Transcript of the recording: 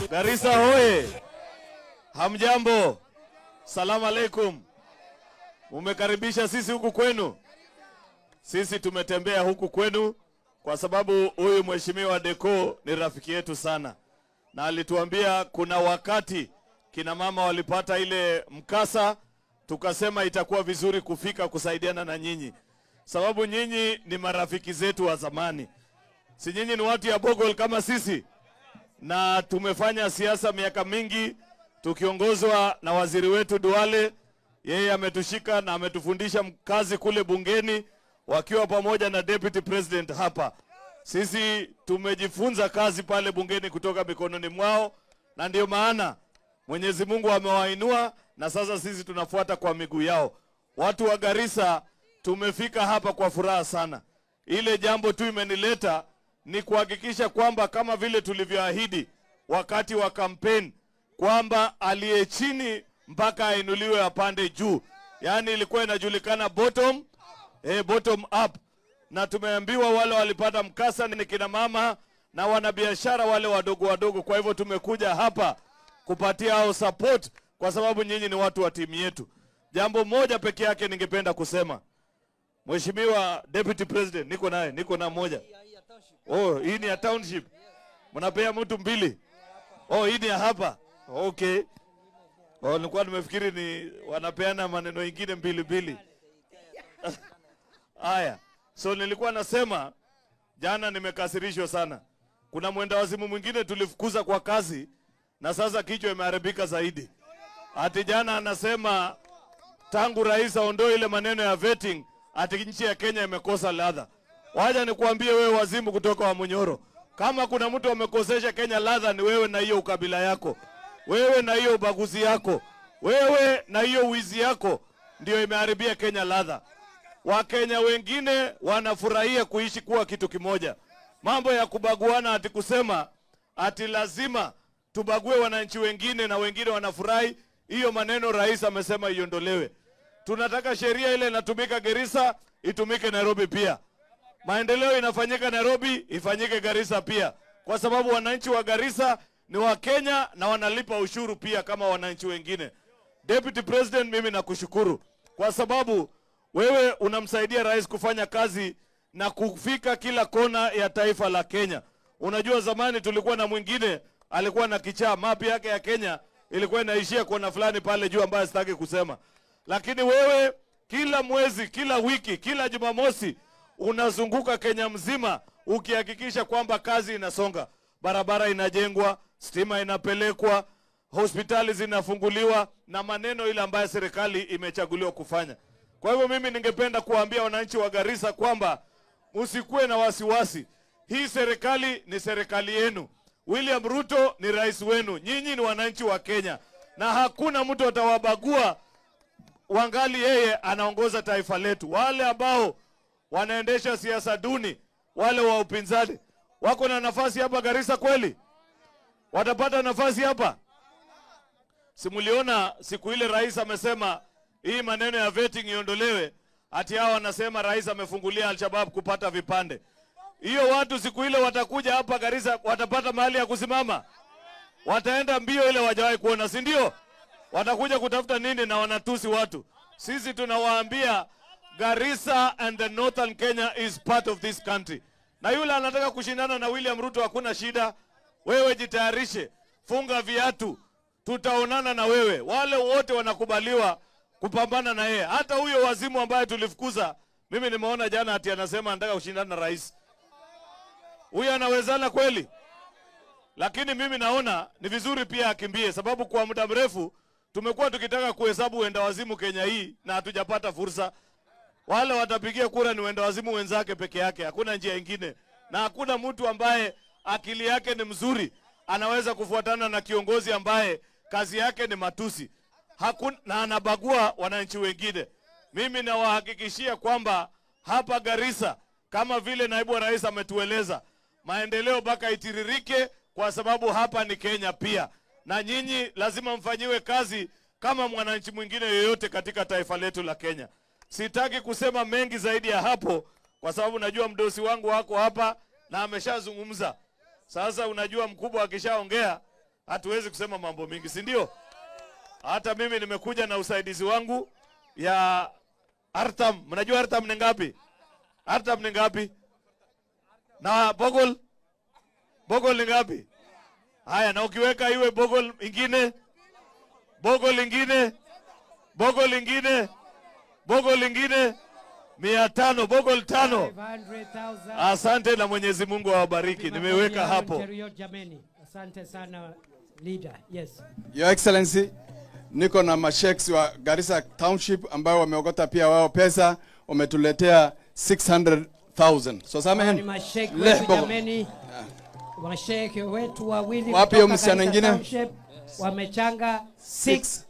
Garissa hoye. Hamjambo. Salamu alaikum. Mumekaribisha sisi huku kwenu. Sisi tumetembea huku kwenu kwa sababu huyu mheshimiwa Deko ni rafiki yetu sana. Na alituambia kuna wakati kina mama walipata ile mkasa, tukasema itakuwa vizuri kufika kusaidiana na nyinyi. Sababu nyinyi ni marafiki zetu wa zamani. Si nyinyi ni watu ya Bogol kama sisi? Na tumefanya siasa miaka mingi tukiongozwa na waziri wetu Duale. Yeye ametushika na ametufundisha kazi kule bungeni wakiwa pamoja na deputy president hapa. Sisi tumejifunza kazi pale bungeni kutoka mikononi mwao, na ndio maana Mwenyezi Mungu amewainua na sasa sisi tunafuata kwa miguu yao. Watu wa Garissa tumefika hapa kwa furaha sana. Ile jambo tu imenileta ni kuhakikisha kwamba kama vile tulivyoahidi wakati wa campaign kwamba aliye chini mpaka ainuliwe apande juu. Yaani ilikuwa inajulikana bottom up. Na tumeambiwa wale walipata mkasa ni kina mama na wanabiashara wale wadogo wadogo. Kwa hivyo tumekuja hapa kupatia hao support kwa sababu nyinyi ni watu wa timu yetu. Jambo moja peke yake ningependa kusema. Mheshimiwa Deputy President, niko na moja. Oh, hii ni ya township. Mnapea mtu mbili. Oh, hii ni ya hapa. Okay. Oh, nilikuwa nimefikiri ni wanapeana maneno mengine mbili. Haya. So nilikuwa nasema jana nimekasirishwa sana. Kuna mwenda wazimu mwingine tulifukuza kwa kazi na sasa kichwa imeharibika zaidi. Ati jana anasema tangu rais aondoe ile maneno ya vetting ati nchi ya Kenya imekosa ladha. Wacha nikuambie wewe wazimu kutoka wa Munyoro. Kama kuna mtu amekosesha Kenya ladha ni wewe na hiyo ukabila yako. Wewe na hiyo ubaguzi yako. Wewe na hiyo wizi yako ndio imeharibia Kenya ladha. Wakenya wengine wanafurahia kuishi kuwa kitu kimoja. Mambo ya kubaguana ati kusema ati lazima tubague wananchi wengine na wengine wanafurahi, hiyo maneno rais amesema iondolewe. Tunataka sheria ile inatumika Garissa itumike Nairobi pia. Maendeleo inafanyika Nairobi ifanyike Garissa pia. Kwa sababu wananchi wa Garissa ni wa Kenya na wanalipa ushuru pia kama wananchi wengine. Deputy President, mimi nakushukuru kwa sababu wewe unamsaidia rais kufanya kazi na kufika kila kona ya taifa la Kenya. Unajua zamani tulikuwa na mwingine alikuwa na kichaa, mapi yake ya Kenya ilikuwa inaishia kona fulani pale juu ambayo sitaki kusema. Lakini wewe kila mwezi, kila wiki, kila Jumamosi unazunguka Kenya mzima ukihakikisha kwamba kazi inasonga. Barabara inajengwa, stima inapelekwa, hospitali zinafunguliwa na maneno ile ambayo serikali imechaguliwa kufanya. Kwa hivyo mimi ningependa kuambia wananchi wa Garissa kwamba msikuwe na wasiwasi. Hii serikali ni serikali yenu. William Ruto ni rais wenu. Nyinyi ni wananchi wa Kenya. Na hakuna mtu atawabagua wangali yeye anaongoza taifa letu. Wale ambao wanaendesha siasa duni, wale wa upinzani, wako na nafasi hapa Garissa kweli? Watapata nafasi hapa? Simuliona siku ile rais amesema hii maneno ya vetting iondolewe, ati hao wanasema rais amefungulia Al-Shabaab kupata vipande. Hiyo watu siku ile watakuja hapa Garissa watapata mahali ya kusimama? Wataenda mbio ile wajawahi kuona, si ndio? Watakuja kutafuta nini na wanatusi watu? Sisi tunawaambia Garissa and the Northern Kenya is part of this country. Na yule anataka kushindana na William Ruto hakuna shida. Wewe jitayarishe, funga viatu, tutaonana na wewe. Wale wote wanakubaliwa kupambana na yeye. Hata huyo wazimu ambaye tulifukuza, mimi nimeona jana ati anasema anataka kushindana na rais. Huyo anawezana kweli? Lakini mimi naona ni vizuri pia akimbie, sababu kwa muda mrefu tumekuwa tukitaka kuhesabu wenda wazimu Kenya hii na hatujapata fursa. Wale watapigia kura ni wenda wazimu wenzake peke yake, hakuna njia nyingine. Na hakuna mtu ambaye akili yake ni mzuri anaweza kufuatana na kiongozi ambaye kazi yake ni matusi. Hakuna, na anabagua wananchi wengine. Mimi nawahakikishia kwamba hapa Garissa, kama vile naibu wa rais ametueleza, maendeleo baka itiririke kwa sababu hapa ni Kenya pia. Na nyinyi lazima mfanyiwe kazi kama mwananchi mwingine yoyote katika taifa letu la Kenya. Sitaki kusema mengi zaidi ya hapo kwa sababu najua mdosi wangu wako hapa na ameshazungumza. Sasa unajua mkubwa akishaongea hatuwezi kusema mambo mingi, si ndio? Hata mimi nimekuja na usaidizi wangu ya Artam. Mnajua Artam ni ngapi? Artam ni ngapi? Na Bogol? Bogol ni ngapi? Haya, na ukiweka iwe Bogol ingine, Bogol ingine, Bogol ingine, Bogol ingine 500, Bogol 5. Asante na Mwenyezi Mungu awabariki. Nimeweka hapo. Asante sana leader. Yes. Your Excellency, niko na masheikhs wa Garissa Township ambao wameogota pia wao pesa, wametuletea 600,000. So samahani. Masheikh wetu jameni. Masheikh wetu wawili wapi msichana mwingine wamechanga 6